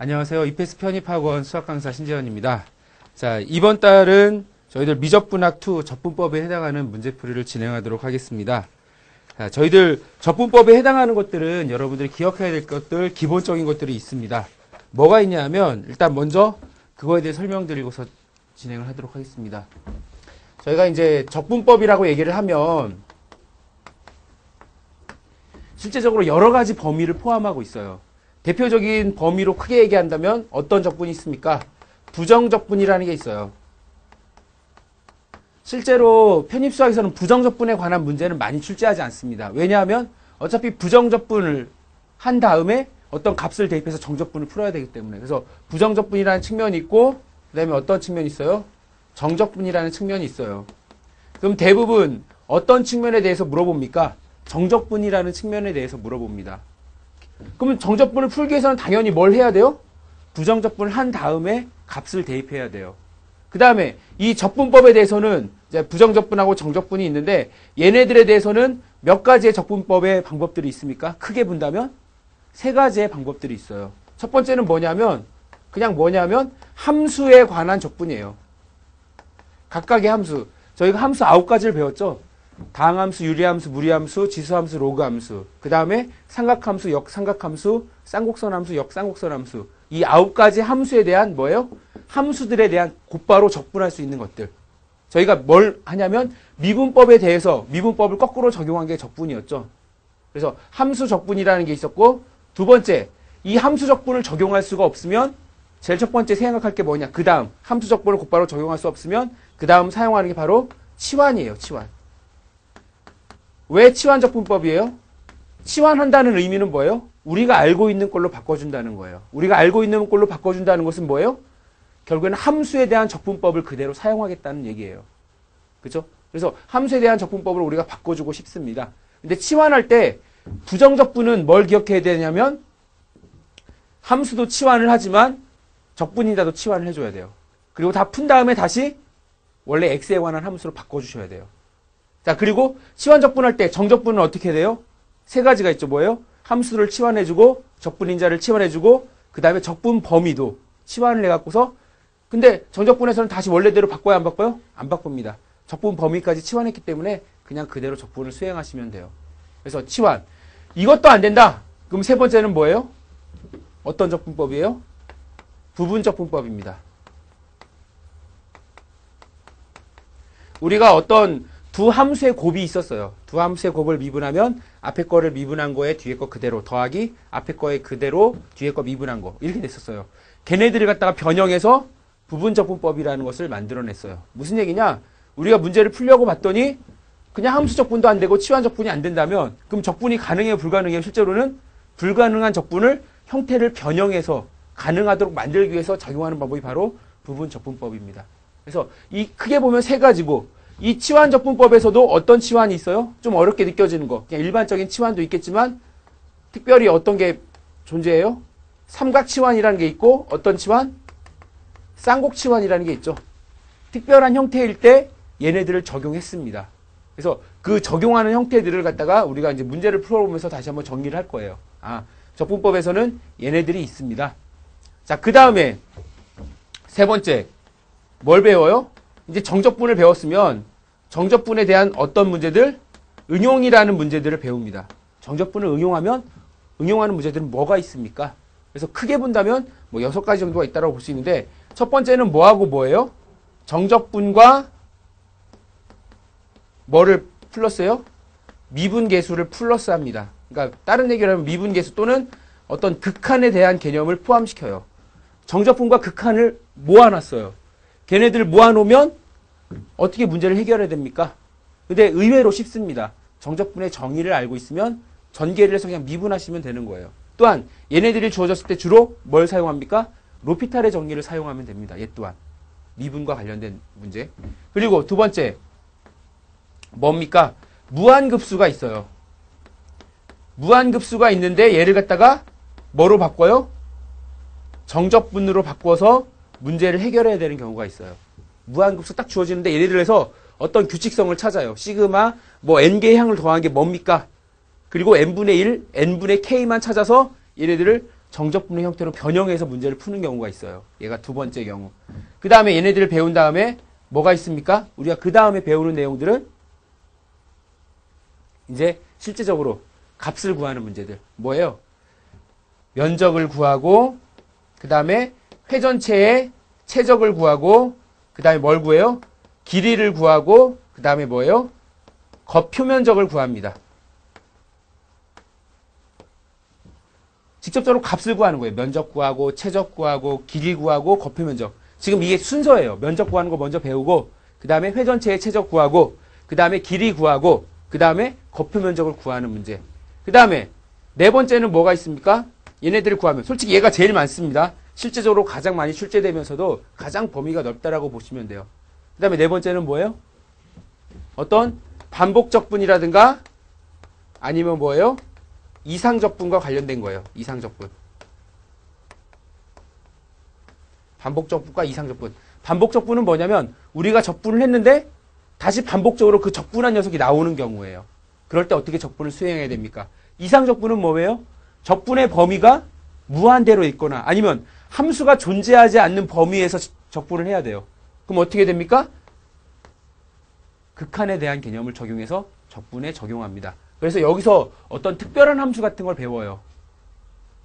안녕하세요. 이페스 편입학원 수학강사 신재현입니다. 자, 이번 달은 저희들 미적분학2 적분법에 해당하는 문제풀이를 진행하도록 하겠습니다. 자, 저희들 적분법에 해당하는 것들은 여러분들이 기억해야 될 것들, 기본적인 것들이 있습니다. 뭐가 있냐 하면 일단 먼저 그거에 대해 설명드리고서 진행을 하도록 하겠습니다. 저희가 이제 적분법이라고 얘기를 하면 실제적으로 여러 가지 범위를 포함하고 있어요. 대표적인 범위로 크게 얘기한다면 어떤 적분이 있습니까? 부정적분이라는 게 있어요. 실제로 편입수학에서는 부정적분에 관한 문제는 많이 출제하지 않습니다. 왜냐하면 어차피 부정적분을 한 다음에 어떤 값을 대입해서 정적분을 풀어야 되기 때문에. 그래서 부정적분이라는 측면이 있고 그 다음에 어떤 측면이 있어요? 정적분이라는 측면이 있어요. 그럼 대부분 어떤 측면에 대해서 물어봅니까? 정적분이라는 측면에 대해서 물어봅니다. 그러면 정적분을 풀기 위해서는 당연히 뭘 해야 돼요? 부정적분을 한 다음에 값을 대입해야 돼요. 그 다음에 이 적분법에 대해서는 이제 부정적분하고 정적분이 있는데 얘네들에 대해서는 몇 가지의 적분법의 방법들이 있습니까? 크게 본다면 세 가지의 방법들이 있어요. 첫 번째는 뭐냐면 함수에 관한 적분이에요. 각각의 함수. 저희가 함수 9가지를 배웠죠. 다항함수, 유리함수, 무리함수, 지수함수, 로그함수. 그 다음에 삼각함수, 역삼각함수, 쌍곡선함수, 역쌍곡선함수. 이 9가지 함수에 대한 뭐예요? 함수들에 대한 곧바로 적분할 수 있는 것들. 저희가 뭘 하냐면 미분법에 대해서 미분법을 거꾸로 적용한 게 적분이었죠. 그래서 함수 적분이라는 게 있었고 두 번째, 이 함수 적분을 적용할 수가 없으면 제일 첫 번째 생각할 게 뭐냐. 그 다음 함수 적분을 곧바로 적용할 수 없으면 그 다음 사용하는 게 바로 치환이에요. 치환. 왜 치환적분법이에요? 치환한다는 의미는 뭐예요? 우리가 알고 있는 걸로 바꿔준다는 거예요. 우리가 알고 있는 걸로 바꿔준다는 것은 뭐예요? 결국에는 함수에 대한 적분법을 그대로 사용하겠다는 얘기예요. 그렇죠? 그래서 함수에 대한 적분법을 우리가 바꿔주고 싶습니다. 근데 치환할 때 부정적분은 뭘 기억해야 되냐면 함수도 치환을 하지만 적분이라도 치환을 해줘야 돼요. 그리고 다 푼 다음에 다시 원래 x에 관한 함수로 바꿔주셔야 돼요. 자, 그리고 치환적분할 때 정적분은 어떻게 돼요? 세 가지가 있죠. 뭐예요? 함수를 치환해주고 적분인자를 치환해주고 그 다음에 적분 범위도 치환을 해갖고서 근데 정적분에서는 다시 원래대로 바꿔야 안 바꿔요? 안 바꿉니다. 적분 범위까지 치환했기 때문에 그냥 그대로 적분을 수행하시면 돼요. 그래서 치환. 이것도 안 된다. 그럼 세 번째는 뭐예요? 어떤 적분법이에요? 부분적분법입니다. 우리가 어떤 두 함수의 곱이 있었어요. 두 함수의 곱을 미분하면 앞에 거를 미분한 거에 뒤에 거 그대로 더하기 앞에 거에 그대로 뒤에 거 미분한 거 이렇게 됐었어요. 걔네들을 갖다가 변형해서 부분적분법이라는 것을 만들어냈어요. 무슨 얘기냐? 우리가 문제를 풀려고 봤더니 그냥 함수적분도 안 되고 치환적분이 안 된다면 그럼 적분이 가능해요? 불가능해요? 실제로는 불가능한 적분을 형태를 변형해서 가능하도록 만들기 위해서 적용하는 방법이 바로 부분적분법입니다. 그래서 이 크게 보면 세 가지고 이 치환적분법에서도 어떤 치환이 있어요? 좀 어렵게 느껴지는 거. 그냥 일반적인 치환도 있겠지만 특별히 어떤 게 존재해요? 삼각치환이라는 게 있고 어떤 치환? 쌍곡치환이라는 게 있죠. 특별한 형태일 때 얘네들을 적용했습니다. 그래서 그 적용하는 형태들을 갖다가 우리가 이제 문제를 풀어보면서 다시 한번 정리를 할 거예요. 아, 적분법에서는 얘네들이 있습니다. 자, 그 다음에 세 번째 뭘 배워요? 이제 정적분을 배웠으면 정적분에 대한 어떤 문제들? 응용이라는 문제들을 배웁니다. 정적분을 응용하는 문제들은 뭐가 있습니까? 그래서 크게 본다면 뭐 6가지 정도가 있다고 볼 수 있는데 첫 번째는 뭐하고 뭐예요? 정적분과 뭐를 플러스해요? 미분계수를 플러스합니다. 그러니까 다른 얘기를 하면 미분계수 또는 어떤 극한에 대한 개념을 포함시켜요. 정적분과 극한을 모아놨어요. 걔네들을 모아놓으면 어떻게 문제를 해결해야 됩니까? 근데 의외로 쉽습니다. 정적분의 정의를 알고 있으면 전개를 해서 그냥 미분하시면 되는 거예요. 또한 얘네들이 주어졌을 때 주로 뭘 사용합니까? 로피탈의 정의를 사용하면 됩니다. 얘 또한 미분과 관련된 문제. 그리고 두 번째 뭡니까? 무한급수가 있어요. 무한급수가 있는데 얘를 갖다가 뭐로 바꿔요? 정적분으로 바꿔서 문제를 해결해야 되는 경우가 있어요. 무한급수 딱 주어지는데 예를 들어서 어떤 규칙성을 찾아요. 시그마 뭐 n개의 항을 더한 게 뭡니까? 그리고 n분의 1, n분의 k만 찾아서 얘네들을 정적분의 형태로 변형해서 문제를 푸는 경우가 있어요. 얘가 두 번째 경우. 그 다음에 얘네들을 배운 다음에 뭐가 있습니까? 우리가 그 다음에 배우는 내용들은 이제 실제적으로 값을 구하는 문제들. 뭐예요? 면적을 구하고 그 다음에 회 전체의 최적을 구하고 그 다음에 뭘 구해요? 길이를 구하고 그 다음에 뭐예요? 겉표면적을 구합니다. 직접적으로 값을 구하는 거예요. 면적 구하고 최적 구하고 길이 구하고 겉표면적. 지금 이게 순서예요. 면적 구하는 거 먼저 배우고 그 다음에 회 전체의 최적 구하고 그 다음에 길이 구하고 그 다음에 겉표면적을 구하는 문제. 그 다음에 네 번째는 뭐가 있습니까? 얘네들을 구하면 솔직히 얘가 제일 많습니다. 실제적으로 가장 많이 출제되면서도 가장 범위가 넓다라고 보시면 돼요. 그 다음에 네 번째는 뭐예요? 어떤 반복적분이라든가 아니면 뭐예요? 이상적분과 관련된 거예요. 이상적분. 반복적분과 이상적분. 반복적분은 뭐냐면 우리가 적분을 했는데 다시 반복적으로 그 적분한 녀석이 나오는 경우예요. 그럴 때 어떻게 적분을 수행해야 됩니까? 이상적분은 뭐예요? 적분의 범위가 무한대로 있거나 아니면 함수가 존재하지 않는 범위에서 적분을 해야 돼요. 그럼 어떻게 됩니까? 극한에 대한 개념을 적용해서 적분에 적용합니다. 그래서 여기서 어떤 특별한 함수 같은 걸 배워요.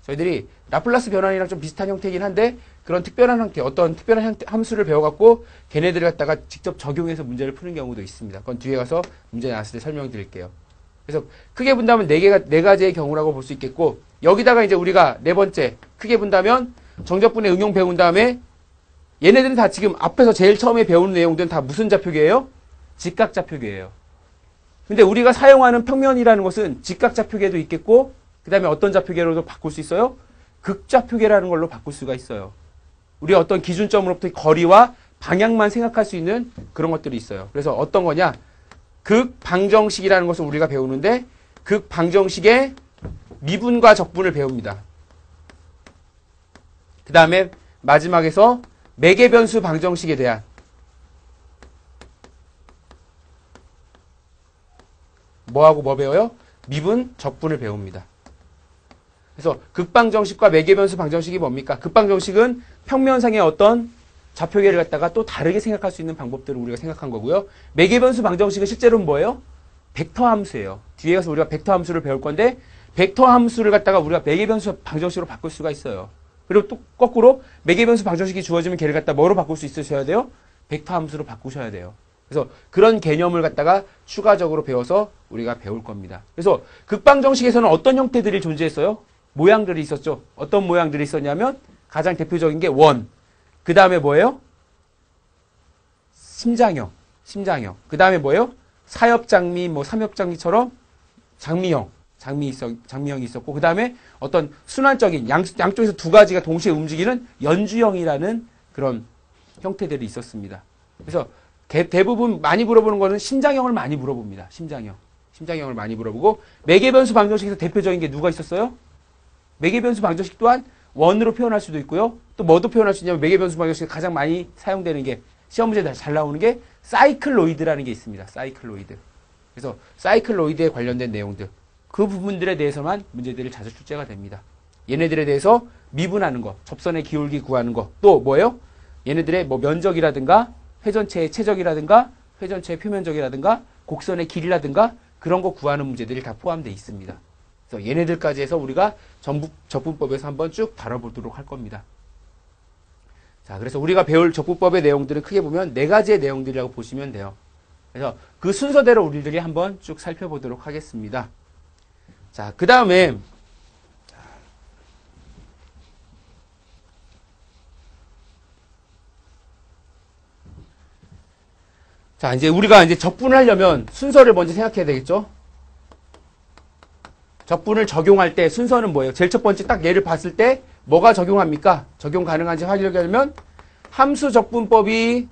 저희들이 라플라스 변환이랑 좀 비슷한 형태이긴 한데 그런 특별한 형태, 어떤 특별한 함수를 배워갖고 걔네들을 갖다가 직접 적용해서 문제를 푸는 경우도 있습니다. 그건 뒤에 가서 문제 나왔을 때 설명드릴게요. 그래서 크게 본다면 네 가지의 경우라고 볼 수 있겠고 여기다가 이제 우리가 네 번째 크게 본다면 정적분의 응용 배운 다음에 얘네들은 다 지금 앞에서 제일 처음에 배우는 내용들은 다 무슨 좌표계예요? 직각좌표계예요. 근데 우리가 사용하는 평면이라는 것은 직각좌표계도 있겠고 그 다음에 어떤 좌표계로도 바꿀 수 있어요? 극좌표계라는 걸로 바꿀 수가 있어요. 우리가 어떤 기준점으로부터 거리와 방향만 생각할 수 있는 그런 것들이 있어요. 그래서 어떤 거냐? 극방정식이라는 것을 우리가 배우는데 극방정식의 미분과 적분을 배웁니다. 그 다음에 마지막에서 매개변수 방정식에 대한 뭐하고 뭐 배워요? 미분, 적분을 배웁니다. 그래서 극방정식과 매개변수 방정식이 뭡니까? 극방정식은 평면상의 어떤 좌표계를 갖다가 또 다르게 생각할 수 있는 방법들을 우리가 생각한 거고요. 매개변수 방정식은 실제로는 뭐예요? 벡터 함수예요. 뒤에 가서 우리가 벡터 함수를 배울 건데 벡터 함수를 갖다가 우리가 매개변수 방정식으로 바꿀 수가 있어요. 그리고 또 거꾸로 매개변수 방정식이 주어지면 걔를 갖다 뭐로 바꿀 수 있으셔야 돼요? 벡터 함수로 바꾸셔야 돼요. 그래서 그런 개념을 갖다가 추가적으로 배워서 우리가 배울 겁니다. 그래서 극방정식에서는 어떤 형태들이 존재했어요? 모양들이 있었죠. 어떤 모양들이 있었냐면 가장 대표적인 게 원. 그 다음에 뭐예요? 심장형. 그 다음에 뭐예요? 사엽장미, 뭐 삼엽장미처럼 장미형이 있었고 그 다음에 어떤 순환적인 양쪽에서 두 가지가 동시에 움직이는 연주형이라는 그런 형태들이 있었습니다. 그래서 대부분 많이 물어보는 거는 심장형을 많이 물어봅니다. 심장형을 많이 물어보고 매개변수 방정식에서 대표적인 게 누가 있었어요? 매개변수 방정식 또한 원으로 표현할 수도 있고요. 또 뭐도 표현할 수 있냐면 매개변수 방정식에 가장 많이 사용되는 게 시험 문제에 잘 나오는 게 사이클로이드라는 게 있습니다. 사이클로이드. 그래서 사이클로이드에 관련된 내용들 그 부분들에 대해서만 문제들이 자주 출제가 됩니다. 얘네들에 대해서 미분하는 거, 접선의 기울기 구하는 거, 또 뭐예요? 얘네들의 뭐 면적이라든가 회전체의 최적이라든가 회전체의 표면적이라든가 곡선의 길이라든가 그런 거 구하는 문제들이 다 포함되어 있습니다. 그래서 얘네들까지 해서 우리가 적분법에서 한번 쭉 다뤄보도록 할 겁니다. 자, 그래서 우리가 배울 적분법의 내용들은 크게 보면 네 가지의 내용들이라고 보시면 돼요. 그래서 그 순서대로 우리들이 한번 쭉 살펴보도록 하겠습니다. 자, 그 다음에 자, 이제 우리가 이제 적분을 하려면 순서를 먼저 생각해야 되겠죠? 적분을 적용할 때 순서는 뭐예요? 제일 첫 번째 딱 얘를 봤을 때 뭐가 적용합니까? 적용 가능한지 확인하려면 함수 적분법이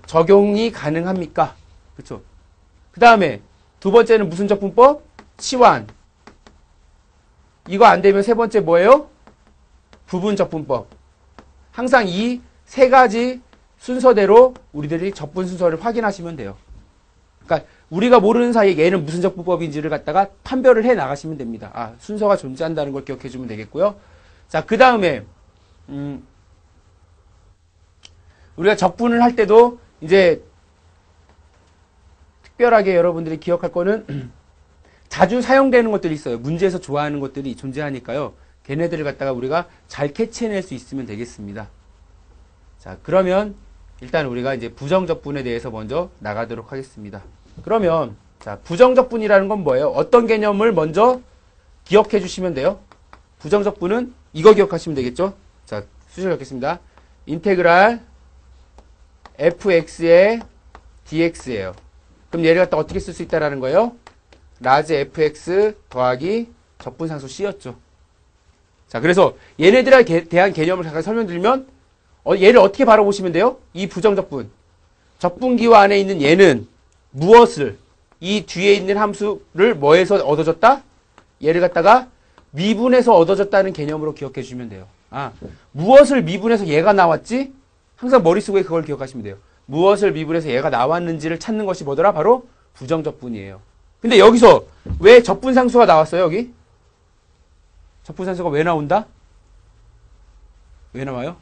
적용이 가능합니까? 그렇죠? 그 다음에 두 번째는 무슨 적분법? 치환. 이거 안 되면 세 번째 뭐예요? 부분 적분법. 항상 이 세 가지 순서대로 우리들이 적분 순서를 확인하시면 돼요. 그러니까 우리가 모르는 사이에 얘는 무슨 적분법인지를 갖다가 판별을 해 나가시면 됩니다. 아, 순서가 존재한다는 걸 기억해 주면 되겠고요. 자, 그 다음에 우리가 적분을 할 때도 이제 특별하게 여러분들이 기억할 거는 자주 사용되는 것들이 있어요. 문제에서 좋아하는 것들이 존재하니까요. 걔네들을 갖다가 우리가 잘 캐치해낼 수 있으면 되겠습니다. 자, 그러면 일단 우리가 이제 부정적분에 대해서 먼저 나가도록 하겠습니다. 그러면 자, 부정적분이라는 건 뭐예요? 어떤 개념을 먼저 기억해 주시면 돼요? 부정적분은 이거 기억하시면 되겠죠? 자, 수식을 적겠습니다. 인테그랄 fx의 dx예요. 그럼 얘를 갖다 어떻게 쓸 수 있다라는 거예요? 라지 fx 더하기 적분상수 c였죠. 자, 그래서 얘네들에 대한 개념을 잠깐 설명드리면 얘를 어떻게 바라보시면 돼요? 이 부정적분. 적분기호 안에 있는 얘는 무엇을 이 뒤에 있는 함수를 뭐에서 얻어졌다? 얘를 갖다가 미분해서 얻어졌다는 개념으로 기억해 주시면 돼요. 아, 무엇을 미분해서 얘가 나왔지? 항상 머릿속에 그걸 기억하시면 돼요. 무엇을 미분해서 얘가 나왔는지를 찾는 것이 뭐더라? 바로 부정적분이에요. 근데 여기서 왜 적분상수가 나왔어요, 여기? 적분상수가 왜 나온다? 왜 나와요?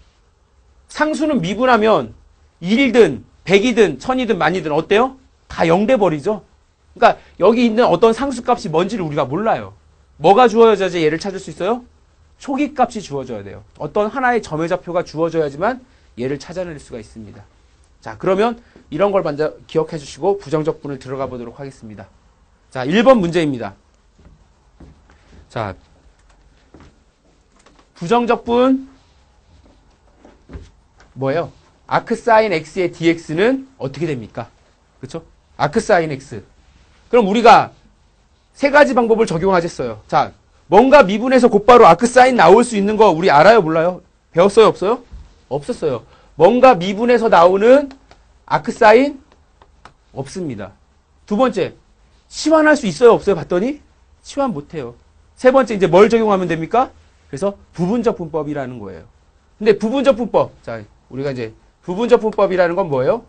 상수는 미분하면 1이든 100이든 1000이든 만이든 어때요? 다 0 돼버리죠? 그러니까 여기 있는 어떤 상수값이 뭔지를 우리가 몰라요. 뭐가 주어져야지 얘를 찾을 수 있어요? 초기값이 주어져야 돼요. 어떤 하나의 점의 좌표가 주어져야지만 얘를 찾아낼 수가 있습니다. 자, 그러면 이런 걸 먼저 기억해 주시고 부정적분을 들어가 보도록 하겠습니다. 자, 1번 문제입니다. 자, 부정적분 뭐예요? 아크사인 x의 dx는 어떻게 됩니까? 그렇죠? 아크사인 x. 그럼 우리가 세 가지 방법을 적용하셨어요. 자, 뭔가 미분해서 곧바로 아크사인 나올 수 있는 거 우리 알아요? 몰라요? 배웠어요? 없어요? 없었어요. 뭔가 미분해서 나오는 아크사인 없습니다. 두 번째, 치환할 수 있어요? 없어요? 봤더니 치환 못해요. 세 번째, 이제 뭘 적용하면 됩니까? 그래서 부분적분법이라는 거예요. 근데 부분적분법, 자, 우리가 이제 부분적분법이라는 건 뭐예요?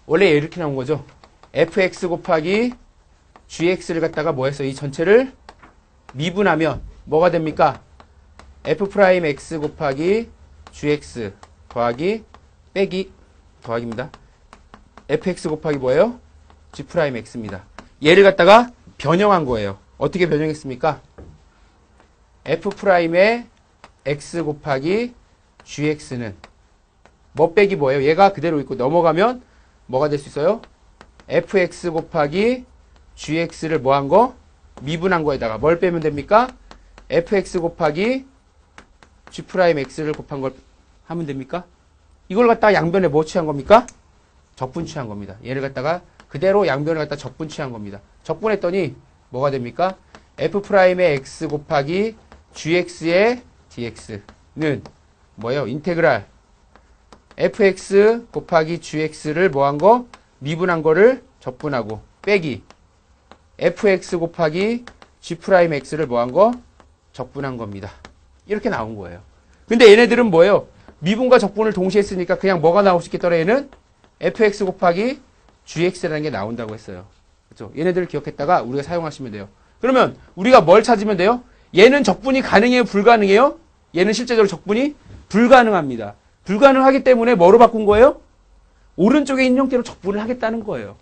원래 이렇게 나온 거죠. fx 곱하기 gx를 갖다가 뭐 했어요? 이 전체를 미분하면 뭐가 됩니까? f'x 곱하기 gx 더하기 빼기 더하기입니다. fx 곱하기 뭐예요? g'x입니다. 얘를 갖다가 변형한 거예요. 어떻게 변형했습니까? f'의 x 곱하기 gx는 뭐 빼기 뭐예요? 얘가 그대로 있고 넘어가면 뭐가 될 수 있어요? fx 곱하기 gx를 뭐 한 거? 미분한 거에다가 뭘 빼면 됩니까? fx 곱하기 g'x를 곱한 걸 하면 됩니까? 이걸 갖다가 양변에 뭐 취한 겁니까? 적분 취한 겁니다. 얘를 갖다가 그대로 양변을 갖다가 적분 취한 겁니다. 적분했더니 뭐가 됩니까? f'의 x 곱하기 gx의 dx는 뭐예요? 인테그랄 fx 곱하기 gx를 뭐 한 거? 미분한 거를 적분하고 빼기 fx 곱하기 g'x를 뭐 한 거? 적분한 겁니다. 이렇게 나온 거예요. 근데 얘네들은 뭐예요? 미분과 적분을 동시에 쓰니까 그냥 뭐가 나올 수 있겠더라 얘는? fx 곱하기 gx라는 게 나온다고 했어요. 그렇죠? 얘네들을 기억했다가 우리가 사용하시면 돼요. 그러면 우리가 뭘 찾으면 돼요? 얘는 적분이 가능해요? 불가능해요? 얘는 실제적으로 적분이 불가능합니다. 불가능하기 때문에 뭐로 바꾼 거예요? 오른쪽에 있는 형태로 적분을 하겠다는 거예요.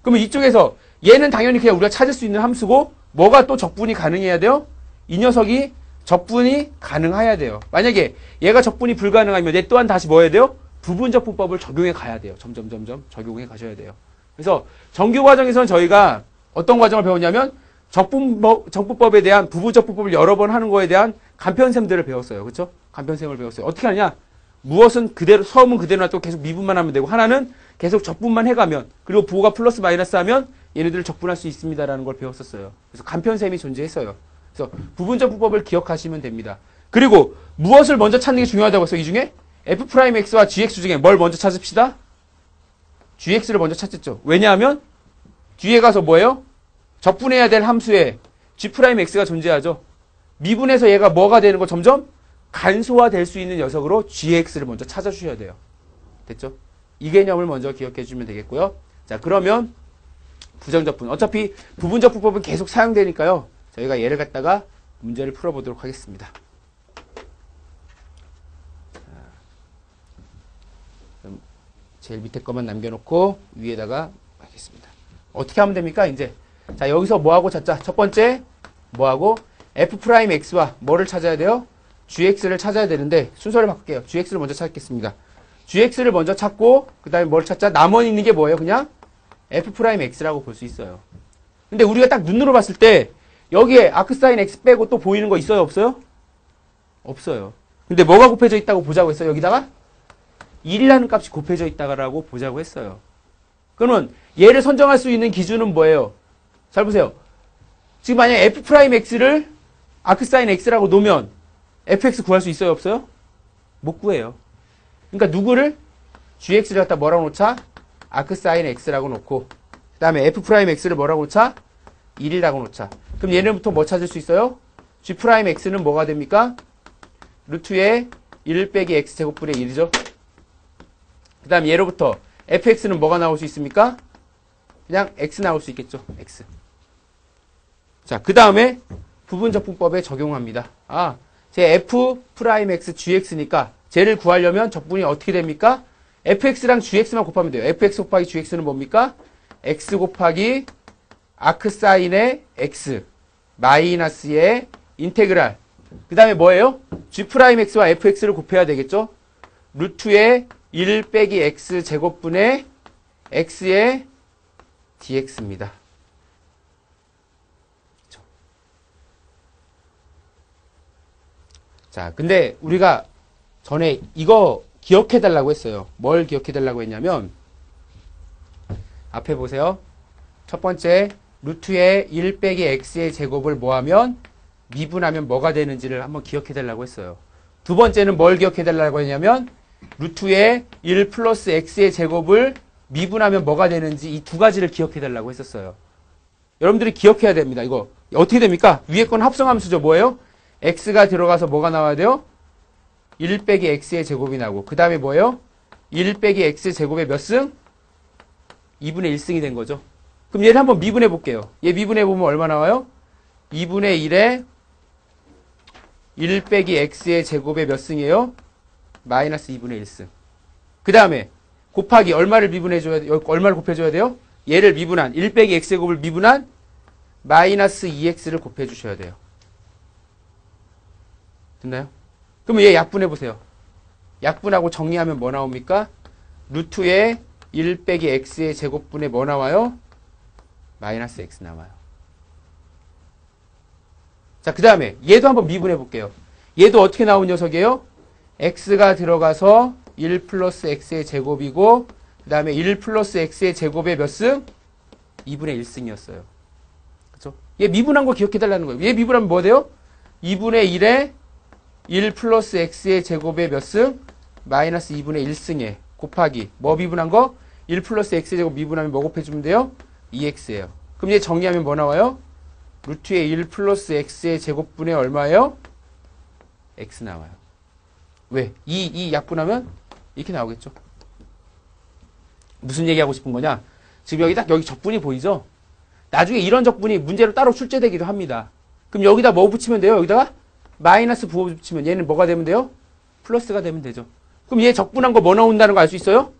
그러면 이쪽에서 얘는 당연히 그냥 우리가 찾을 수 있는 함수고 뭐가 또 적분이 가능해야 돼요? 이 녀석이 적분이 가능해야 돼요. 만약에 얘가 적분이 불가능하면 얘 또한 다시 뭐 해야 돼요? 부분적분법을 적용해 가야 돼요. 점점 적용해 가셔야 돼요. 그래서 정규 과정에서는 저희가 어떤 과정을 배웠냐면 적분법에 대한 부분적분법을 여러 번 하는 거에 대한 간편셈들을 배웠어요. 그렇죠? 간편셈을 배웠어요. 어떻게 하느냐? 무엇은 그대로 처음은 그대로 놔두고 계속 미분만 하면 되고 하나는 계속 적분만 해가면 그리고 부호가 플러스 마이너스 하면 얘네들을 적분할 수 있습니다라는 걸 배웠었어요. 그래서 간편셈이 존재했어요. 그래서 부분적분법을 기억하시면 됩니다. 그리고 무엇을 먼저 찾는 게 중요하다고 했어요. 이 중에 f'x와 gx 중에 뭘 먼저 찾읍시다? gx를 먼저 찾겠죠. 왜냐하면 뒤에 가서 뭐예요? 적분해야 될 함수에 g'x가 존재하죠. 미분해서 얘가 뭐가 되는 거 점점 간소화 될 수 있는 녀석으로 gx를 먼저 찾아주셔야 돼요. 됐죠? 이 개념을 먼저 기억해 주면 되겠고요. 자, 그러면 부정적분. 어차피 부분적분법은 계속 사용되니까요. 저희가 얘를 갖다가 문제를 풀어보도록 하겠습니다. 그럼 제일 밑에 것만 남겨놓고 위에다가 하겠습니다. 어떻게 하면 됩니까? 이제 자 여기서 뭐하고 찾자. 첫 번째 뭐하고 f'x와 뭐를 찾아야 돼요? gx를 찾아야 되는데 순서를 바꿀게요. gx를 먼저 찾겠습니다. gx를 먼저 찾고 그 다음에 뭘 찾자? 나머지 있는 게 뭐예요? 그냥 f'x라고 볼 수 있어요. 근데 우리가 딱 눈으로 봤을 때 여기에 아크사인 x 빼고 또 보이는 거 있어요? 없어요? 없어요. 근데 뭐가 곱해져 있다고 보자고 했어요? 여기다가 1이라는 값이 곱해져 있다고 보자고 했어요. 그러면 얘를 선정할 수 있는 기준은 뭐예요? 잘 보세요. 지금 만약 f'x를 아크사인 x라고 놓으면 fx 구할 수 있어요? 없어요? 못 구해요. 그러니까 누구를? gx를 갖다 뭐라고 놓자? 아크사인 x라고 놓고 그 다음에 f'x를 뭐라고 놓자? 1이라고 놓자. 그럼 얘는부터 뭐 찾을 수 있어요? g'x는 뭐가 됩니까? 루트의 1 빼기 x제곱분의 1이죠. 그 다음 얘로부터 fx는 뭐가 나올 수 있습니까? 그냥 x 나올 수 있겠죠. x. 자, 그 다음에 부분적분법에 적용합니다. 제 f'x gx니까 쟤를 구하려면 적분이 어떻게 됩니까? fx랑 gx만 곱하면 돼요. fx 곱하기 gx는 뭡니까? x 곱하기 아크사인의 x 마이너스의 인테그랄. 그 다음에 뭐예요? g'x와 fx를 곱해야 되겠죠? 루트의 1 빼기 x 제곱분의 x의 dx입니다. 그렇죠? 자, 근데 우리가 전에 이거 기억해 달라고 했어요. 뭘 기억해 달라고 했냐면 앞에 보세요. 첫 번째 루트의 1 빼기 x의 제곱을 뭐하면 미분하면 뭐가 되는지를 한번 기억해 달라고 했어요. 두 번째는 뭘 기억해 달라고 했냐면 루트의 1 플러스 x의 제곱을 미분하면 뭐가 되는지 이 두 가지를 기억해 달라고 했었어요. 여러분들이 기억해야 됩니다. 이거 어떻게 됩니까? 위에 건 합성함수죠. 뭐예요? x가 들어가서 뭐가 나와야 돼요? 1 빼기 x의 제곱이 나오고 그 다음에 뭐예요? 1 빼기 x 제곱의 몇 승? 2분의 1승이 된 거죠. 그럼 얘를 한번 미분해 볼게요. 얘 미분해 보면 얼마 나와요? 2분의 1에 1 빼기 x의 제곱의 몇 승이에요? 마이너스 2분의 1승. 그 다음에 곱하기 얼마를 미분해줘야 돼요? 얼마를 곱해줘야 돼요? 얘를 미분한 1 빼기 x제곱을 미분한 마이너스 2x를 곱해주셔야 돼요. 됐나요? 그러면 얘 약분해보세요. 약분하고 정리하면 뭐 나옵니까? 루트의 1 빼기 x의 제곱분에 뭐 나와요? 마이너스 x 나와요. 자, 그 다음에 얘도 한번 미분해볼게요. 얘도 어떻게 나온 녀석이에요? x가 들어가서 1 플러스 x의 제곱이고 그 다음에 1 플러스 x의 제곱의 몇 승? 2분의 1승이었어요. 그쵸? 얘 미분한 거 기억해달라는 거예요. 얘 미분하면 뭐 돼요? 2분의 1에 1 플러스 x의 제곱의 몇 승? 마이너스 2분의 1승에 곱하기 뭐 미분한 거? 1 플러스 x의 제곱 미분하면 뭐 곱해주면 돼요? 2x예요. 그럼 얘 정리하면 뭐 나와요? 루트의 1 플러스 x의 제곱분의 얼마예요? x 나와요. 왜? 이 약분하면 이렇게 나오겠죠. 무슨 얘기하고 싶은 거냐? 지금 여기 딱 여기 적분이 보이죠? 나중에 이런 적분이 문제로 따로 출제되기도 합니다. 그럼 여기다 뭐 붙이면 돼요? 여기다가 마이너스 부호 붙이면 얘는 뭐가 되면 돼요? 플러스가 되면 되죠. 그럼 얘 적분한 거 뭐 나온다는 거 알 수 있어요?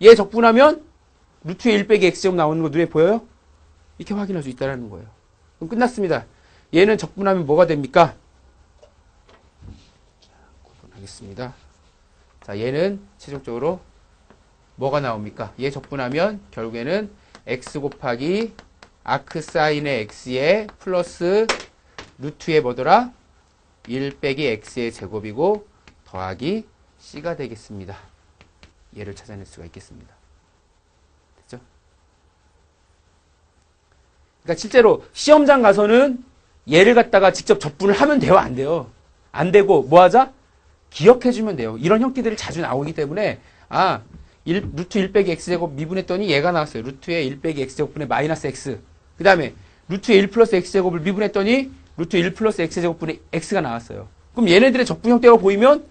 얘 적분하면 루트의 1 빼기 x제곱 나오는 거 눈에 보여요? 이렇게 확인할 수 있다는 거예요. 그럼 끝났습니다. 얘는 적분하면 뭐가 됩니까? 구분하겠습니다. 자, 얘는 최종적으로 뭐가 나옵니까? 얘 적분하면 결국에는 x 곱하기 아크사인의 x의 플러스 루트의 뭐더라? 1 빼기 x의 제곱이고 더하기 c가 되겠습니다. 얘를 찾아낼 수가 있겠습니다. 됐죠? 그러니까 실제로 시험장 가서는 얘를 갖다가 직접 적분을 하면 돼요? 안 돼요? 안 되고 뭐 하자? 기억해주면 돼요. 이런 형태들이 자주 나오기 때문에 루트 1 빼기 x제곱 미분했더니 얘가 나왔어요. 루트의 1 빼기 x제곱분의 마이너스 x. 그 다음에 루트의 1 플러스 x제곱을 미분했더니 루트 1 플러스 x제곱분의 x가 나왔어요. 그럼 얘네들의 적분 형태가 보이면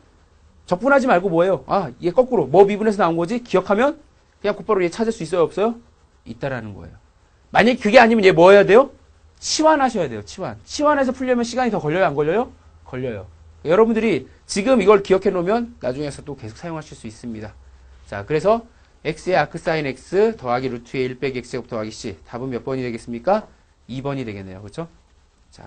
적분하지 말고 뭐예요? 얘 거꾸로 뭐 미분해서 나온 거지? 기억하면 그냥 곧바로 얘 찾을 수 있어요? 없어요? 있다라는 거예요. 만약에 그게 아니면 얘 뭐 해야 돼요? 치환하셔야 돼요. 치환해서 풀려면 시간이 더 걸려요? 안 걸려요? 걸려요. 여러분들이 지금 이걸 기억해 놓으면 나중에서 또 계속 사용하실 수 있습니다. 자, 그래서 x의 아크사인 x 더하기 루트의 1 빼기 x제곱 더하기 c. 답은 몇 번이 되겠습니까? 2번이 되겠네요. 그렇죠? 자.